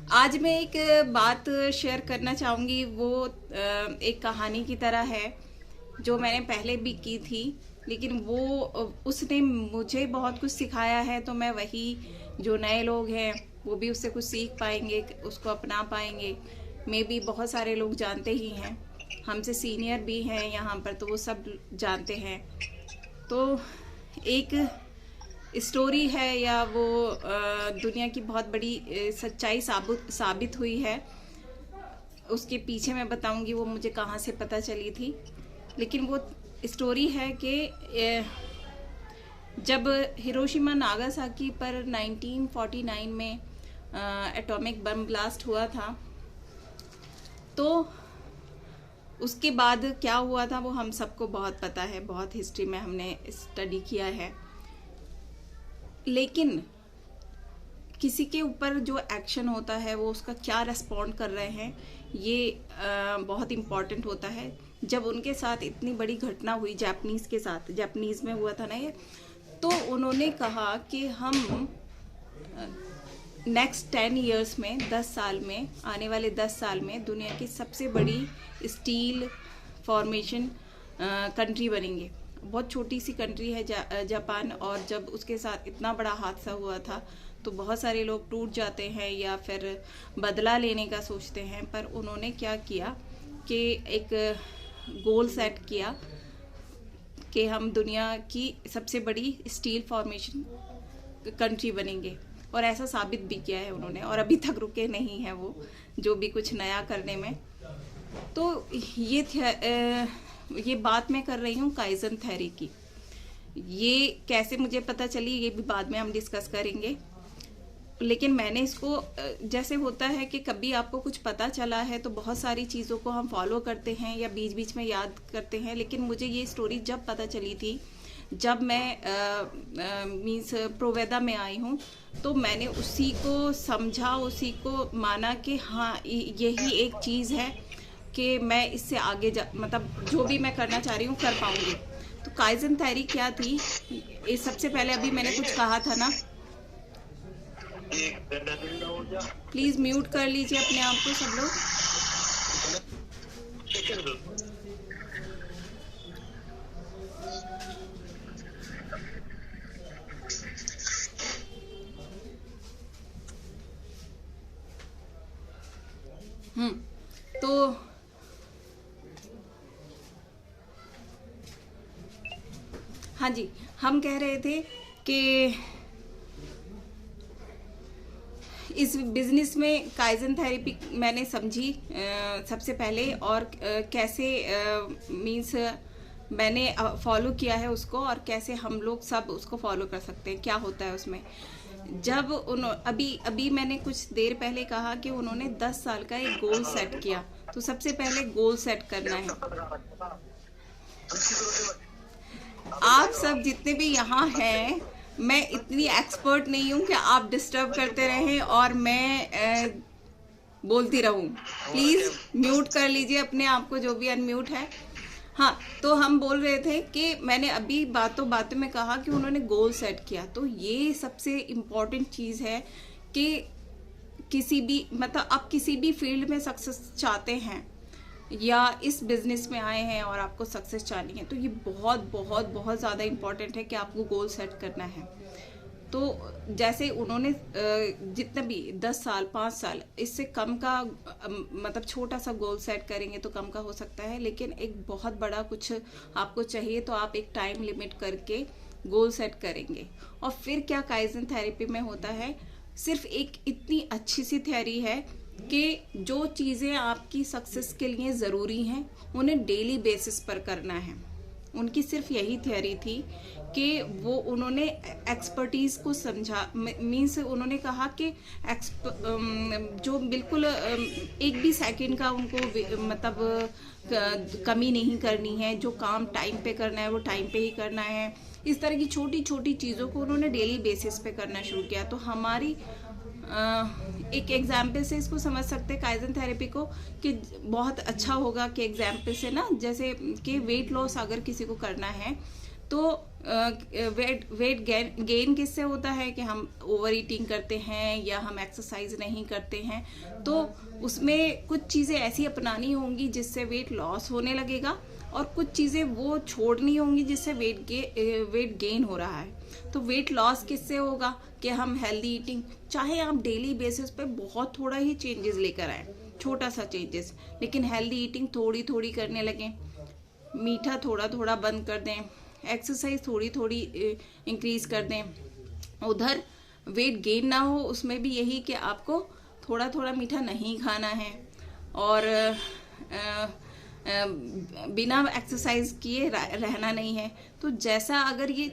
आज मैं एक बात शेयर करना चाहूँगी। वो एक कहानी की तरह है जो मैंने पहले भी की थी, लेकिन वो उसने मुझे बहुत कुछ सिखाया है। तो मैं वही, जो नए लोग हैं वो भी उससे कुछ सीख पाएंगे, उसको अपना पाएंगे। मे भी बहुत सारे लोग जानते ही हैं, हमसे सीनियर भी हैं यहाँ पर, तो वो सब जानते हैं। तो एक स्टोरी है, या वो दुनिया की बहुत बड़ी सच्चाई साबित हुई है। उसके पीछे मैं बताऊंगी वो मुझे कहाँ से पता चली थी। लेकिन वो स्टोरी है कि जब हिरोशिमा नागासाकी पर 1949 में एटॉमिक बम ब्लास्ट हुआ था, तो उसके बाद क्या हुआ था वो हम सबको बहुत पता है, बहुत हिस्ट्री में हमने स्टडी किया है। लेकिन किसी के ऊपर जो एक्शन होता है वो उसका क्या रेस्पॉन्ड कर रहे हैं, ये बहुत इम्पॉर्टेंट होता है। जब उनके साथ इतनी बड़ी घटना हुई, जापानीज़ के साथ, जापानीज़ में हुआ था ना ये, तो उन्होंने कहा कि हम नेक्स्ट 10 ईयर्स में, 10 साल में, आने वाले 10 साल में दुनिया की सबसे बड़ी स्टील फॉर्मेशन कंट्री बनेंगे। बहुत छोटी सी कंट्री है जापान, और जब उसके साथ इतना बड़ा हादसा हुआ था तो बहुत सारे लोग टूट जाते हैं या फिर बदला लेने का सोचते हैं। पर उन्होंने क्या किया कि एक गोल सेट किया कि हम दुनिया की सबसे बड़ी स्टील फॉर्मेशन कंट्री बनेंगे, और ऐसा साबित भी किया है उन्होंने। और अभी तक रुके नहीं हैं वो, जो भी कुछ नया करने में। तो ये बात मैं कर रही हूँ काइजन थ्योरी की। ये कैसे मुझे पता चली ये भी बाद में हम डिस्कस करेंगे। लेकिन मैंने इसको, जैसे होता है कि कभी आपको कुछ पता चला है तो बहुत सारी चीज़ों को हम फॉलो करते हैं या बीच बीच में याद करते हैं। लेकिन मुझे ये स्टोरी जब पता चली थी, जब मैं मीन्स प्रोवेदा में आई हूँ, तो मैंने उसी को समझा, उसी को माना कि हाँ यही एक चीज़ है कि मैं इससे आगे मतलब जो भी मैं करना चाह रही हूँ कर पाऊँगी। तो काइजन थ्योरी क्या थी, सबसे पहले अभी मैंने कुछ कहा था ना, प्लीज म्यूट कर लीजिए अपने आप को सब लोग। तो हाँ जी, हम कह रहे थे कि इस बिजनेस में काइजन थेरेपी मैंने समझी सबसे पहले, और कैसे मीन्स मैंने फॉलो किया है उसको, और कैसे हम लोग सब उसको फॉलो कर सकते हैं, क्या होता है उसमें। जब अभी मैंने कुछ देर पहले कहा कि उन्होंने 10 साल का एक गोल सेट किया। तो सबसे पहले गोल सेट करना है। आप सब जितने भी यहाँ हैं, मैं इतनी एक्सपर्ट नहीं हूँ कि आप डिस्टर्ब करते रहें और मैं बोलती रहूँ। प्लीज़ म्यूट कर लीजिए अपने आप को, जो भी अनम्यूट है। हाँ, तो हम बोल रहे थे कि मैंने अभी बातों में कहा कि उन्होंने गोल सेट किया। तो ये सबसे इम्पॉर्टेंट चीज़ है कि किसी भी, मतलब आप किसी भी फील्ड में सक्सेस चाहते हैं या इस बिजनेस में आए हैं और आपको सक्सेस चाहनी है, तो ये बहुत बहुत बहुत ज़्यादा इम्पॉर्टेंट है कि आपको गोल सेट करना है। तो जैसे उन्होंने जितना भी 10 साल, 5 साल, इससे कम का मतलब छोटा सा गोल सेट करेंगे तो कम का हो सकता है, लेकिन एक बहुत बड़ा कुछ आपको चाहिए तो आप एक टाइम लिमिट करके गोल सेट करेंगे। और फिर क्या काइजन थेरेपी में होता है, सिर्फ एक इतनी अच्छी सी थ्योरी है कि जो चीज़ें आपकी सक्सेस के लिए ज़रूरी हैं उन्हें डेली बेसिस पर करना है। उनकी सिर्फ यही थ्योरी थी कि वो उन्होंने एक्सपर्टीज़ को समझा। मीन्स उन्होंने कहा कि जो बिल्कुल एक भी सेकंड का उनको मतलब कमी नहीं करनी है, जो काम टाइम पे करना है वो टाइम पे ही करना है। इस तरह की छोटी छोटी चीज़ों को उन्होंने डेली बेसिस पे करना शुरू किया। तो हमारी एक एग्जाम्पल से इसको समझ सकते हैं काइजन थेरेपी को, कि बहुत अच्छा होगा कि एग्जाम्पल से ना, जैसे कि वेट लॉस अगर किसी को करना है तो वेट गेन किससे होता है कि हम ओवर ईटिंग करते हैं या हम एक्सरसाइज नहीं करते हैं, तो उसमें कुछ चीज़ें ऐसी अपनानी होंगी जिससे वेट लॉस होने लगेगा और कुछ चीज़ें वो छोड़नी होंगी जिससे वेट गेन हो रहा है। तो वेट लॉस किससे होगा कि हम हेल्दी ईटिंग, चाहे आप डेली बेसिस पे बहुत थोड़ा ही चेंजेस लेकर आए, छोटा सा चेंजेस, लेकिन हेल्दी ईटिंग थोड़ी थोड़ी करने लगें, मीठा थोड़ा थोड़ा बंद कर दें, एक्सरसाइज थोड़ी थोड़ी इंक्रीज कर दें। उधर वेट गेन ना हो उसमें भी यही कि आपको थोड़ा थोड़ा मीठा नहीं खाना है और बिना एक्सरसाइज किए रहना नहीं है। तो जैसा अगर ये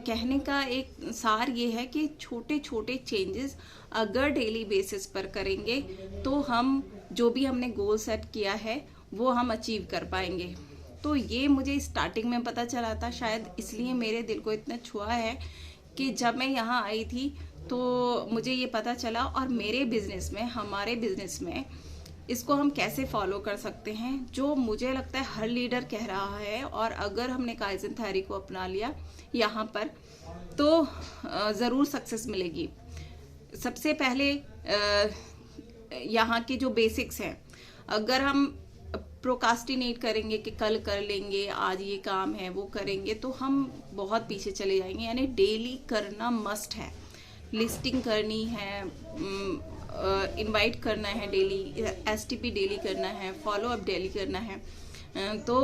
कहने का एक सार ये है कि छोटे छोटे चेंजेस अगर डेली बेसिस पर करेंगे तो हम जो भी हमने गोल सेट किया है वो हम अचीव कर पाएंगे। तो ये मुझे स्टार्टिंग में पता चला था, शायद इसलिए मेरे दिल को इतना छुआ है कि जब मैं यहाँ आई थी तो मुझे ये पता चला। और मेरे बिजनेस में, हमारे बिजनेस में इसको हम कैसे फॉलो कर सकते हैं, जो मुझे लगता है हर लीडर कह रहा है। और अगर हमने काइजन थ्योरी को अपना लिया यहाँ पर तो ज़रूर सक्सेस मिलेगी। सबसे पहले यहाँ के जो बेसिक्स हैं, अगर हम प्रोकास्टिनेट करेंगे कि कल कर लेंगे, आज ये काम है वो करेंगे, तो हम बहुत पीछे चले जाएंगे। यानी डेली करना मस्ट है, लिस्टिंग करनी है, इनवाइट करना है डेली, एसटीपी डेली करना है, फॉलो अप डेली करना है। तो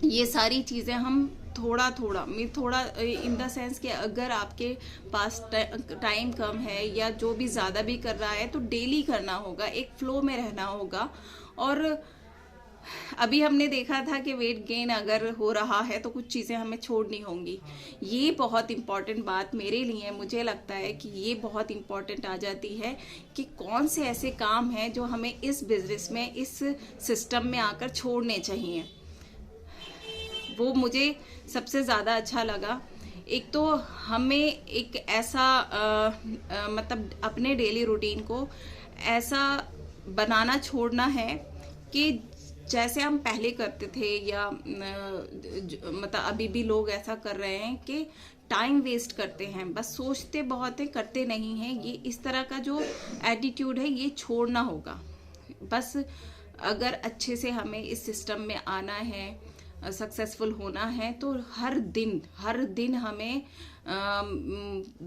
ये सारी चीज़ें हम थोड़ा थोड़ा इन द सेंस कि अगर आपके पास टाइम कम है या जो भी ज़्यादा भी कर रहा है तो डेली करना होगा, एक फ्लो में रहना होगा। और अभी हमने देखा था कि वेट गेन अगर हो रहा है तो कुछ चीज़ें हमें छोड़नी होंगी। ये बहुत इम्पॉर्टेंट बात मेरे लिए, मुझे लगता है कि ये बहुत इम्पॉर्टेंट आ जाती है कि कौन से ऐसे काम हैं जो हमें इस बिजनेस में, इस सिस्टम में आकर छोड़ने चाहिए। वो मुझे सबसे ज़्यादा अच्छा लगा। एक तो हमें एक ऐसा मतलब अपने डेली रूटीन को ऐसा बनाना छोड़ना है कि जैसे हम पहले करते थे, या मतलब अभी भी लोग ऐसा कर रहे हैं कि टाइम वेस्ट करते हैं, बस सोचते बहुत है, करते नहीं हैं। ये इस तरह का जो एटीट्यूड है ये छोड़ना होगा। बस अगर अच्छे से हमें इस सिस्टम में आना है, सक्सेसफुल होना है, तो हर दिन हमें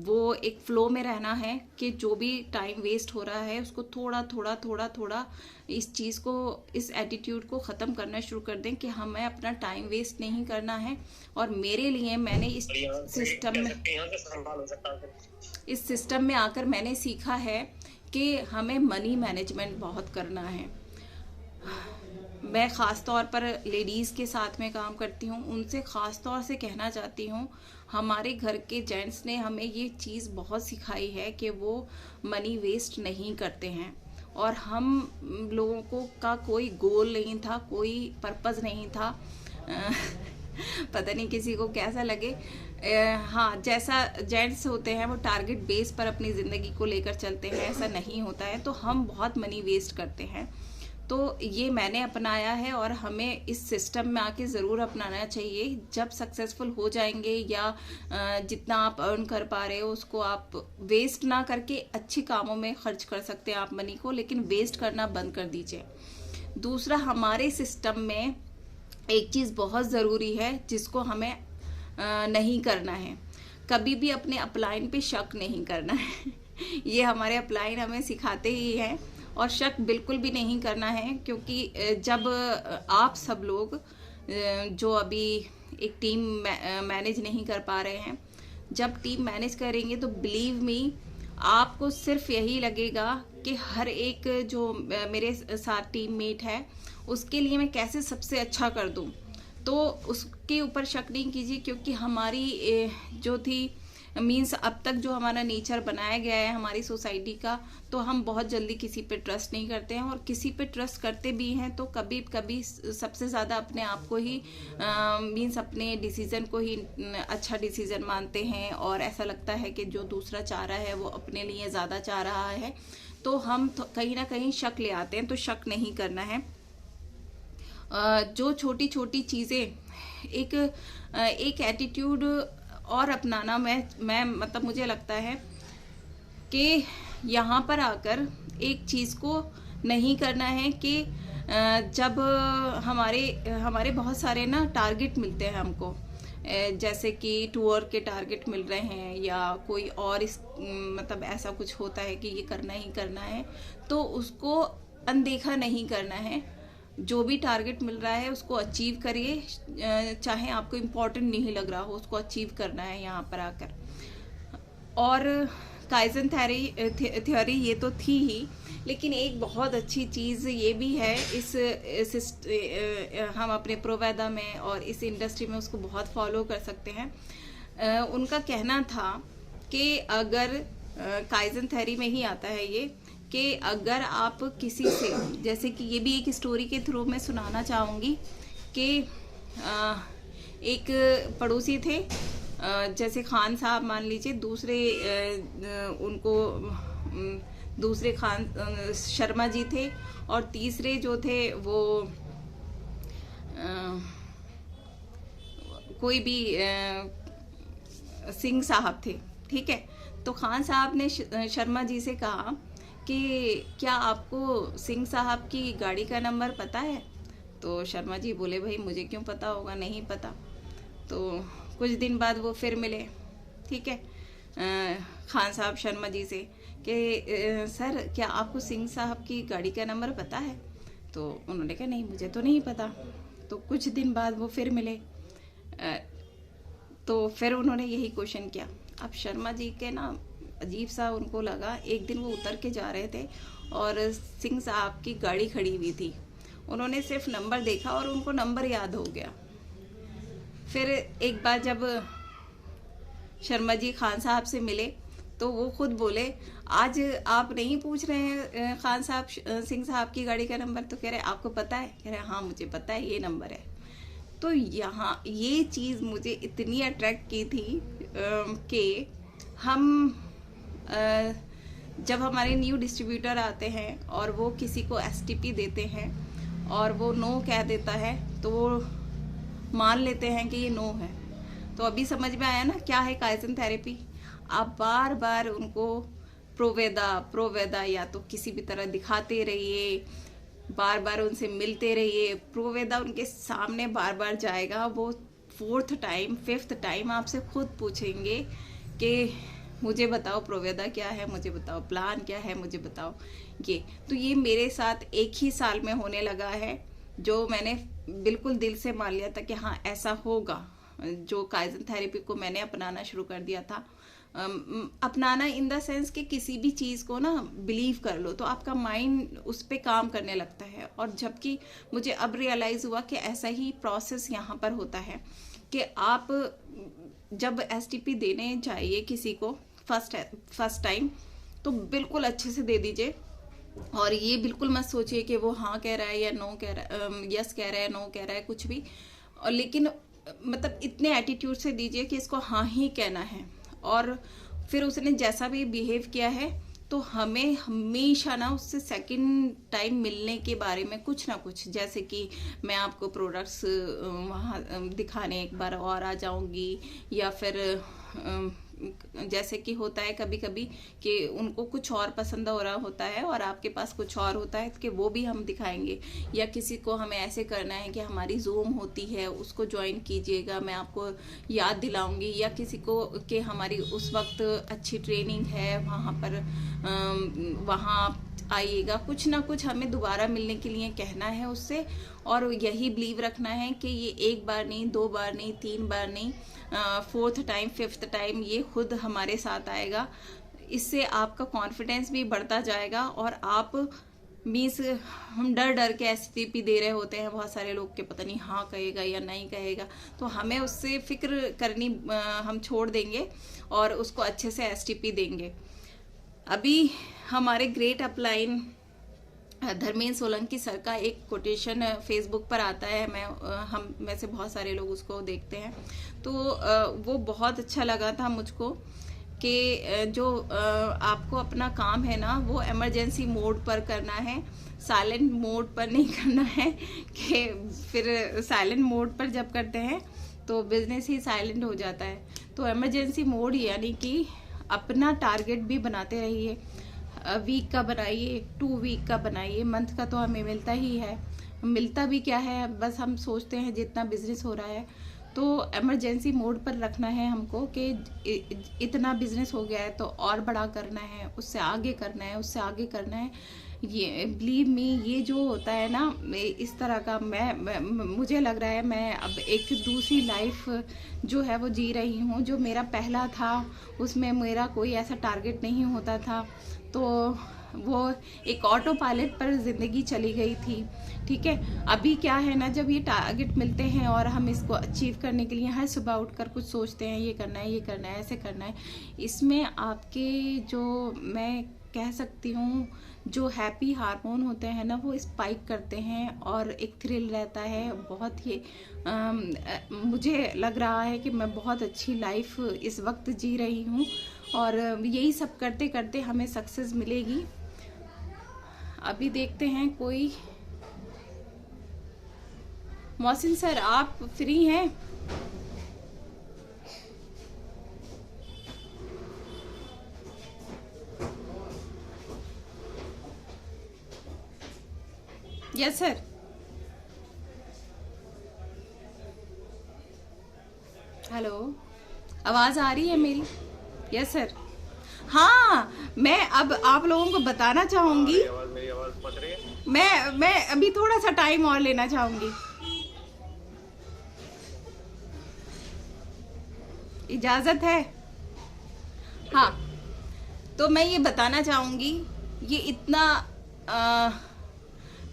वो एक फ्लो में रहना है कि जो भी टाइम वेस्ट हो रहा है उसको थोड़ा इस चीज़ को, इस एटीट्यूड को ख़त्म करना शुरू कर दें कि हमें अपना टाइम वेस्ट नहीं करना है। और मेरे लिए, मैंने इस सिस्टम में आकर मैंने सीखा है कि हमें मनी मैनेजमेंट बहुत करना है। मैं ख़ास तौर पर लेडीज़ के साथ में काम करती हूँ, उनसे ख़ास तौर से कहना चाहती हूँ, हमारे घर के जेंट्स ने हमें ये चीज़ बहुत सिखाई है कि वो मनी वेस्ट नहीं करते हैं। और हम लोगों को का कोई गोल नहीं था, कोई पर्पज़ नहीं था। पता नहीं किसी को कैसा लगे, हाँ, जैसा जेंट्स होते हैं वो टारगेट बेस पर अपनी ज़िंदगी को लेकर चलते हैं, ऐसा नहीं होता है। तो हम बहुत मनी वेस्ट करते हैं। तो ये मैंने अपनाया है और हमें इस सिस्टम में आके ज़रूर अपनाना चाहिए। जब सक्सेसफुल हो जाएंगे या जितना आप अर्न कर पा रहे हो उसको आप वेस्ट ना करके अच्छे कामों में खर्च कर सकते हैं आप मनी को, लेकिन वेस्ट करना बंद कर दीजिए। दूसरा, हमारे सिस्टम में एक चीज़ बहुत ज़रूरी है जिसको हमें नहीं करना है, कभी भी अपने अपलाइन पे शक नहीं करना है। ये हमारे अपलाइन हमें सिखाते ही हैं। और शक बिल्कुल भी नहीं करना है, क्योंकि जब आप सब लोग जो अभी एक टीम मैनेज नहीं कर पा रहे हैं, जब टीम मैनेज करेंगे तो बिलीव मी, आपको सिर्फ यही लगेगा कि हर एक जो मेरे साथ टीम मेट है उसके लिए मैं कैसे सबसे अच्छा कर दूं। तो उसके ऊपर शक नहीं कीजिए, क्योंकि हमारी जो थी मीन्स अब तक जो हमारा नेचर बनाया गया है हमारी सोसाइटी का, तो हम बहुत जल्दी किसी पे ट्रस्ट नहीं करते हैं। और किसी पे ट्रस्ट करते भी हैं तो कभी कभी सबसे ज़्यादा अपने आप को ही मीन्स अपने डिसीज़न को ही अच्छा डिसीज़न मानते हैं, और ऐसा लगता है कि जो दूसरा चाह रहा है वो अपने लिए ज़्यादा चाह रहा है, तो हम कहीं ना कहीं शक ले आते हैं। तो शक नहीं करना है। जो छोटी छोटी चीज़ें एक एटीट्यूड और अपनाना, मैं मतलब मुझे लगता है कि यहाँ पर आकर एक चीज़ को नहीं करना है कि जब हमारे बहुत सारे ना टारगेट मिलते हैं हमको, जैसे कि टूर के टारगेट मिल रहे हैं या कोई और मतलब ऐसा कुछ होता है कि ये करना ही करना है, तो उसको अनदेखा नहीं करना है। जो भी टारगेट मिल रहा है उसको अचीव करिए, चाहे आपको इम्पोर्टेंट नहीं लग रहा हो, उसको अचीव करना है यहाँ पर आकर। और काइजन थ्योरी ये तो थी ही, लेकिन एक बहुत अच्छी चीज़ ये भी है हम अपने प्रोवेदा में और इस इंडस्ट्री में उसको बहुत फॉलो कर सकते हैं। उनका कहना था कि अगर काइजन थ्योरी में ही आता है ये, कि अगर आप किसी से, जैसे कि ये भी एक स्टोरी के थ्रू मैं सुनाना चाहूँगी कि एक पड़ोसी थे, जैसे खान साहब मान लीजिए, दूसरे खान शर्मा जी थे, और तीसरे जो थे वो कोई भी सिंह साहब थे, ठीक है। तो खान साहब ने शर्मा जी से कहा कि क्या आपको सिंह साहब की गाड़ी का नंबर पता है? तो शर्मा जी बोले, भाई मुझे क्यों पता होगा, नहीं पता। तो कुछ दिन बाद वो फिर मिले, ठीक है, खान साहब शर्मा जी से कि सर क्या आपको सिंह साहब की गाड़ी का नंबर पता है? तो उन्होंने कहा नहीं, मुझे तो नहीं पता। तो कुछ दिन बाद वो फिर मिले, तो फिर उन्होंने यही क्वेश्चन किया। अब शर्मा जी के ना अजीब सा उनको लगा, एक दिन वो उतर के जा रहे थे और सिंह साहब की गाड़ी खड़ी हुई थी। उन्होंने सिर्फ नंबर देखा और उनको नंबर याद हो गया। फिर एक बार जब शर्मा जी खान साहब से मिले तो वो खुद बोले, आज आप नहीं पूछ रहे हैं खान साहब सिंह साहब की गाड़ी का नंबर? तो कह रहे आपको पता है? कह रहे हाँ मुझे पता है, ये नंबर है। तो यहाँ ये चीज़ मुझे इतनी अट्रैक्ट की थी कि हम जब हमारे न्यू डिस्ट्रीब्यूटर आते हैं और वो किसी को STP देते हैं और वो नो कह देता है, तो वो मान लेते हैं कि ये नो है। तो अभी समझ में आया ना क्या है काइजन थेरेपी। आप बार बार उनको प्रोवेदा या तो किसी भी तरह दिखाते रहिए, बार बार उनसे मिलते रहिए। प्रोवेदा उनके सामने बार बार जाएगा, वो 4th टाइम 5th टाइम आपसे खुद पूछेंगे कि मुझे बताओ प्रोवेदा क्या है, मुझे बताओ प्लान क्या है, मुझे बताओ ये। तो ये मेरे साथ एक ही साल में होने लगा है, जो मैंने बिल्कुल दिल से मान लिया था कि हाँ ऐसा होगा। जो काइजन थेरेपी को मैंने अपनाना शुरू कर दिया था, अपनाना इन द सेंस कि किसी भी चीज़ को ना बिलीव कर लो तो आपका माइंड उस पर काम करने लगता है। और जबकि मुझे अब रियलाइज़ हुआ कि ऐसा ही प्रोसेस यहाँ पर होता है कि आप जब STP देने चाहिए किसी को फर्स्ट टाइम, तो बिल्कुल अच्छे से दे दीजिए। और ये बिल्कुल मत सोचिए कि वो हाँ कह रहा है या नो कह रहा है, यस कह रहा है, नो कह रहा है, कुछ भी। और लेकिन मतलब इतने एटीट्यूड से दीजिए कि इसको हाँ ही कहना है। और फिर उसने जैसा भी बिहेव किया है, तो हमें हमेशा ना उससे सेकंड टाइम मिलने के बारे में कुछ ना कुछ, जैसे कि मैं आपको प्रोडक्ट्स वहाँ दिखाने एक बार और आ जाऊंगी, या फिर जैसे कि होता है कभी कभी कि उनको कुछ और पसंद हो रहा होता है और आपके पास कुछ और होता है, कि वो भी हम दिखाएंगे। या किसी को हमें ऐसे करना है कि हमारी जूम होती है, उसको ज्वाइन कीजिएगा, मैं आपको याद दिलाऊंगी। या किसी को कि हमारी उस वक्त अच्छी ट्रेनिंग है वहाँ पर, वहाँ आइएगा। कुछ ना कुछ हमें दोबारा मिलने के लिए कहना है उससे, और यही बिलीव रखना है कि ये एक बार नहीं, 2 बार नहीं, 3 बार नहीं, 4th टाइम 5th टाइम ये खुद हमारे साथ आएगा। इससे आपका कॉन्फिडेंस भी बढ़ता जाएगा। और आप मीन्स हम डर डर के STP दे रहे होते हैं बहुत सारे लोग के, पता नहीं हाँ कहेगा या नहीं कहेगा, तो हमें उससे फिक्र करनी हम छोड़ देंगे और उसको अच्छे से STP देंगे। अभी हमारे great upline Dharmendra Solanki sir का एक कोटेशन फेसबुक पर आता है, हम में से बहुत सारे लोग उसको देखते हैं, तो वो बहुत अच्छा लगा था मुझको कि जो आपको अपना काम है ना वो इमरजेंसी मोड पर करना है, साइलेंट मोड पर नहीं करना है। कि फिर साइलेंट मोड पर जब करते हैं तो बिजनेस ही साइलेंट हो जाता है। तो इमरजेंसी मोड यानी कि अपना टारगेट भी बनाते रहिए, वीक का बनाइए, 2 वीक का बनाइए, मंथ का तो हमें मिलता ही है। मिलता भी क्या है, बस हम सोचते हैं जितना बिजनेस हो रहा है तो इमरजेंसी मोड पर रखना है हमको कि इतना बिजनेस हो गया है तो और बड़ा करना है, उससे आगे करना है, उससे आगे करना है। ये बिलीव मी, ये जो होता है ना इस तरह का, मुझे लग रहा है मैं अब एक दूसरी लाइफ जो है वो जी रही हूँ। जो मेरा पहला था उसमें मेरा कोई ऐसा टारगेट नहीं होता था, तो वो एक ऑटो पायलट पर ज़िंदगी चली गई थी। ठीक है, अभी क्या है ना, जब ये टारगेट मिलते हैं और हम इसको अचीव करने के लिए हर सुबह उठकर कुछ सोचते हैं, ये करना है, ये करना है, ऐसे करना है, इसमें आपके जो मैं कह सकती हूँ जो हैप्पी हार्मोन होते हैं ना वो स्पाइक करते हैं और एक थ्रिल रहता है बहुत ही। मुझे लग रहा है कि मैं बहुत अच्छी लाइफ इस वक्त जी रही हूँ और यही सब करते करते हमें सक्सेस मिलेगी। अभी देखते हैं कोई। मोहसिन सर आप फ्री हैं? Yes sir. हेलो, आवाज़ आ रही है मेरी? Yes sir. हाँ, मैं अब आप लोगों को बताना चाहूँगी, मेरी आवाज़ पहुंच रही है? मैं अभी थोड़ा सा टाइम और लेना चाहूँगी, इजाज़त है? हाँ, तो मैं ये बताना चाहूँगी, ये इतना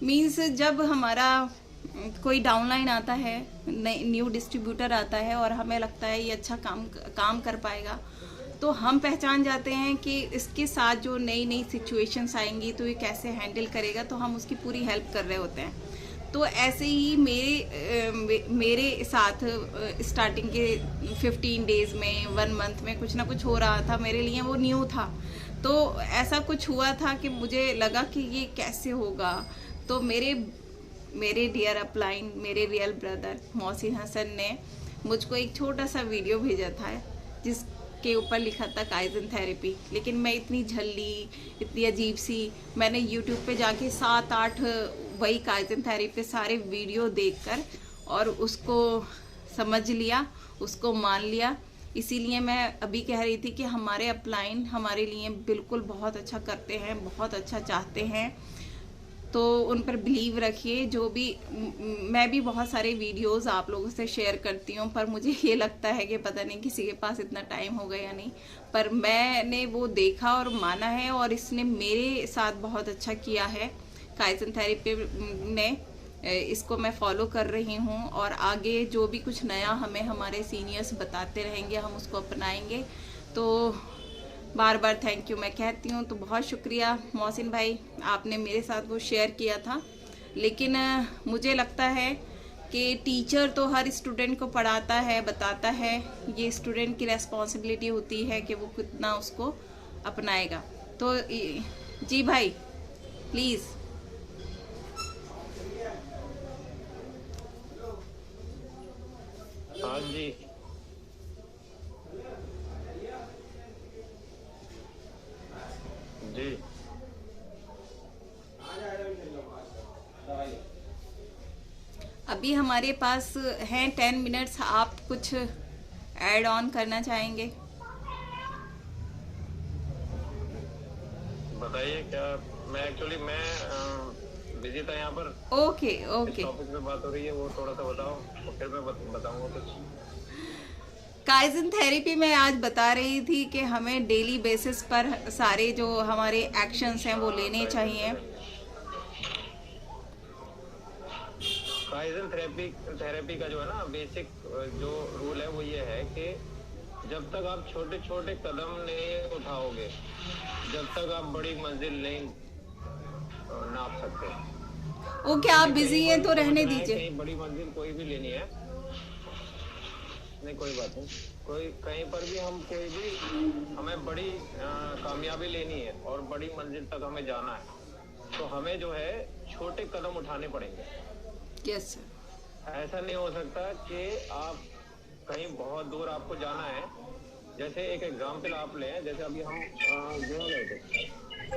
मीन्स जब हमारा कोई डाउनलाइन आता है, न्यू डिस्ट्रीब्यूटर आता है और हमें लगता है ये अच्छा काम कर पाएगा, तो हम पहचान जाते हैं कि इसके साथ जो नई नई सिचुएशंस आएंगी तो ये कैसे हैंडल करेगा, तो हम उसकी पूरी हेल्प कर रहे होते हैं। तो ऐसे ही मेरे साथ स्टार्टिंग के 15 डेज़ में 1 मंथ में कुछ ना कुछ हो रहा था, मेरे लिए वो न्यू था। तो ऐसा कुछ हुआ था कि मुझे लगा कि ये कैसे होगा। तो मेरे डियर अपलाइन, मेरे रियल ब्रदर मोहसिन हसन ने मुझको एक छोटा सा वीडियो भेजा था जिसके ऊपर लिखा था काइजन थेरेपी। लेकिन मैं इतनी झल्ली, इतनी अजीब सी, मैंने यूट्यूब पे जाके 7-8 वही काइजन थेरेपी सारे वीडियो देखकर और उसको समझ लिया, उसको मान लिया। इसीलिए मैं अभी कह रही थी कि हमारे अपलाइन हमारे लिए बिल्कुल बहुत अच्छा करते हैं, बहुत अच्छा चाहते हैं, तो उन पर बिलीव रखिए। जो भी मैं भी बहुत सारे वीडियोस आप लोगों से शेयर करती हूँ, पर मुझे ये लगता है कि पता नहीं किसी के पास इतना टाइम होगा या नहीं, पर मैंने वो देखा और माना है और इसने मेरे साथ बहुत अच्छा किया है। काइजन थेरेपी ने, इसको मैं फॉलो कर रही हूँ और आगे जो भी कुछ नया हमें हमारे सीनियर्स बताते रहेंगे हम उसको अपनाएंगे। तो बार बार थैंक यू मैं कहती हूँ। तो बहुत शुक्रिया मोहसिन भाई, आपने मेरे साथ वो शेयर किया था। लेकिन मुझे लगता है कि टीचर तो हर स्टूडेंट को पढ़ाता है, बताता है, ये स्टूडेंट की रेस्पॉन्सिबिलिटी होती है कि वो कितना उसको अपनाएगा। तो जी भाई प्लीज़। हाँ जी, जी अभी हमारे पास हैं 10 मिनट्स, आप कुछ ऐड ऑन करना चाहेंगे? बताइए क्या। मैं बिजी था यहाँ पर। ओके ओके, टॉपिक पे बात हो रही है, वो थोड़ा सा बताओ तो फिर मैं बताऊंगा कुछ। काइजन थेरेपी में आज बता रही थी कि हमें डेली बेसिस पर सारे जो हमारे एक्शंस हैं वो लेने चाहिए। काइजन थेरेपी का जो है ना बेसिक जो रूल है वो ये है कि जब तक आप छोटे छोटे कदम नहीं उठाओगे, जब तक आप बड़ी मंजिल नहीं नाप सकते। ओके, आप बिजी हैं तो रहने दीजिए। कहीं बड़ी मंजिल कोई भी लेनी है, नहीं कोई बात नहीं, कोई कहीं पर भी हम कोई भी हमें बड़ी कामयाबी लेनी है और बड़ी मंजिल तक हमें जाना है, तो हमें जो है छोटे कदम उठाने पड़ेंगे। Yes sir. ऐसा नहीं हो सकता कि आप कहीं बहुत दूर आपको जाना है। जैसे एक एग्जाम्पल आप लें, जैसे अभी हम गोवा गए थे, है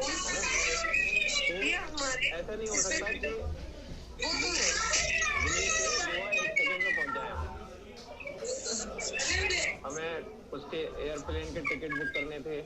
ना? तो ऐसा नहीं हो सकता कि दिल्ली से गोवा 1 सेकंड में पहुंच जाए। हमें उसके एयरप्लेन के टिकट बुक करने थे,